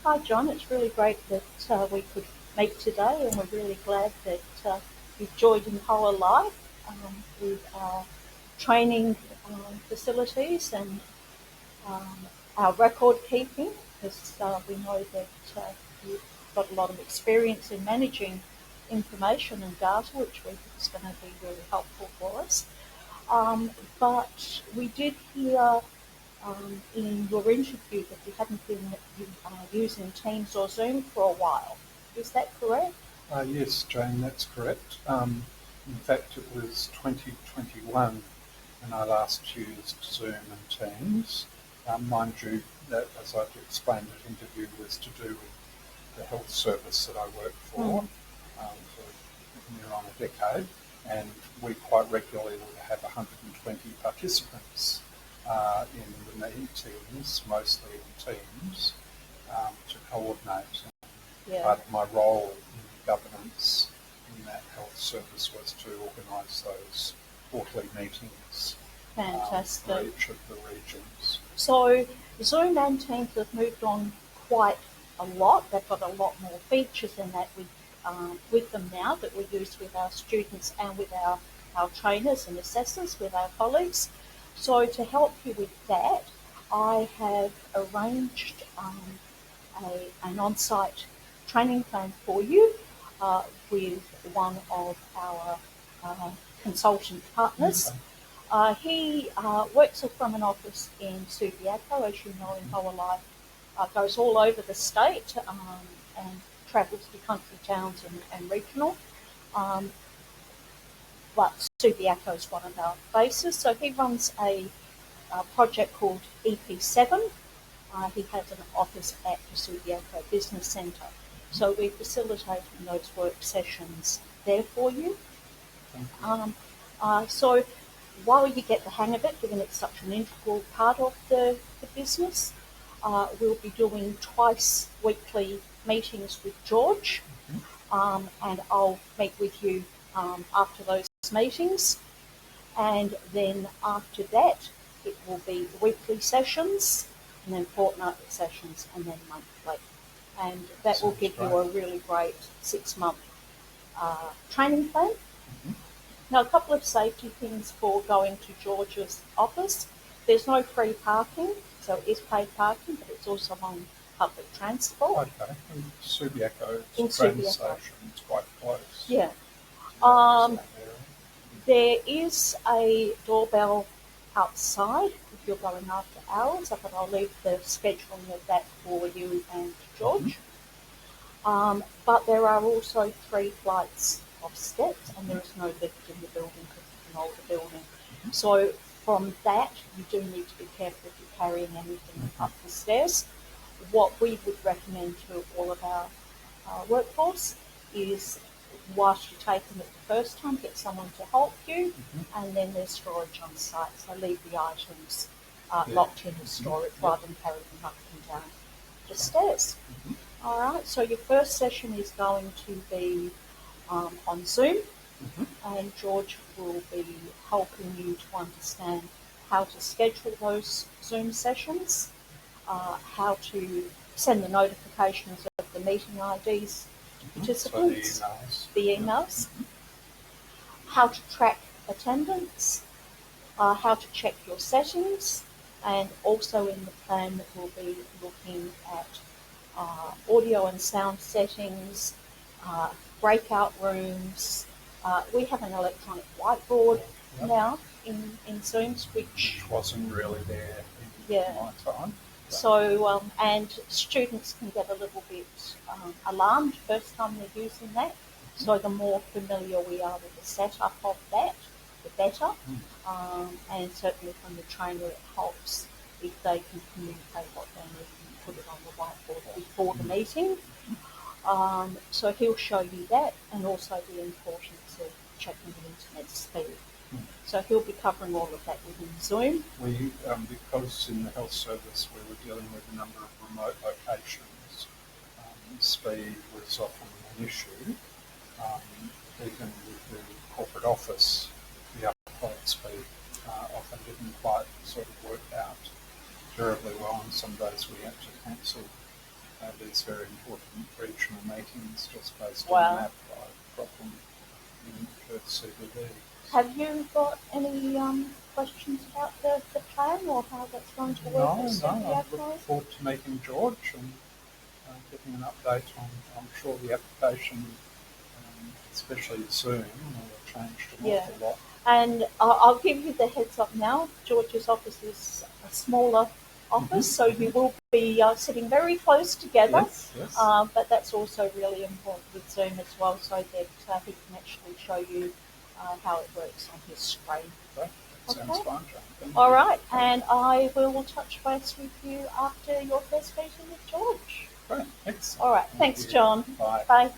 Hi, John. It's really great that we could meet today, and we're really glad that you've joined Empower Life with our training facilities and um, our record keeping, because we know that you've got a lot of experience in managing information and data, which we think is going to be really helpful for us. But we did hear in your interview that you hadn't been using Teams or Zoom for a while. Is that correct? Yes, Jane, that's correct. In fact, it was 2021 when I last used Zoom and Teams. Mind you, that, as I've explained in the interview, was to do with the health service that I work for near on a decade, and we quite regularly would have 120 participants in the meetings, mostly in Teams, to coordinate. Yeah, Part of my role in governance in that health service was to organise those quarterly meetings for fantastic. each of the regions. So Zoom and Teams have moved on quite a lot. They've got a lot more features in that with them now that we use with our students and with our trainers and assessors, with our colleagues. So to help you with that, I have arranged an on-site training plan for you with one of our consultant partners. Okay. He works from an office in Subiaco, as you know, in Whole Life. Goes all over the state and travels to country towns and regional. Um, but Subiaco is one of our bases. So he runs a project called EP7. He has an office at the Subiaco Business Centre. So we're facilitating those work sessions there for you. Thank you. So while you get the hang of it, given it's such an integral part of the business, we'll be doing twice weekly meetings with George, and I'll meet with you after those meetings. And then after that, it will be weekly sessions, and then fortnightly sessions, and then monthly. And that will Sounds give you great. a really great 6-month training plan. Mhm. Now, a couple of safety things for going to George's office. There's no free parking, so it is paid parking, but it's also on public transport Okay. And Subiaco's in train Subiaco. station is quite close Yeah. to Um, that area. there is a doorbell outside if you're going after hours, but I'll leave the scheduling of that for you and George. But there are also 3 flights of steps, and there is no lift in the building because it's an older building. So from that, you do need to be careful if you're carrying anything up the stairs. What we would recommend to all of our workforce is, whilst you're taking it the first time, get someone to help you, and then there's storage on site. So leave the items locked in the storage rather than carry them up and down the stairs. All right, so your first session is going to be on Zoom, and George will be helping you to understand how to schedule those Zoom sessions, how to send the notifications of the meeting IDs to participants, So the emails, how to track attendance, how to check your settings, and also in the plan that we'll be looking at audio and sound settings, breakout rooms. We have an electronic whiteboard now in Zooms, which wasn't really there in Yeah. my time. so and students can get a little bit alarmed first time they're using that. So the more familiar we are with the setup of that, the better. And certainly from the trainer, it helps if they can communicate what they need and put it on the whiteboard before the meeting. So he'll show you that, and also the importance of checking the internet speed. So he'll be covering all of that within Zoom. We, because in the health service we were dealing with a number of remote locations, speed was often an issue. Even with the corporate office, the upload speed often didn't quite sort of work out terribly well, and some days we had to cancel these very important regional meetings just based Wow. on that problem in Perth CBD. Have you got any questions about the plan or how that's going to work No, at I CBA look Place? forward to meeting George and getting an update on, I'm sure the application, especially Zoom, will have changed an Yeah. awful lot. And I'll give you the heads up now. George's office is a smaller office, so you will be sitting very close together. Yes, yes. But that's also really important with Zoom as well, so that he can actually show you how it works on his screen. Great. That sounds Okay. fine, Jane. Thank All you. right, and I will touch base with you after your first meeting with George. Great, excellent. All right, Thank thanks, you. John. Bye. Bye.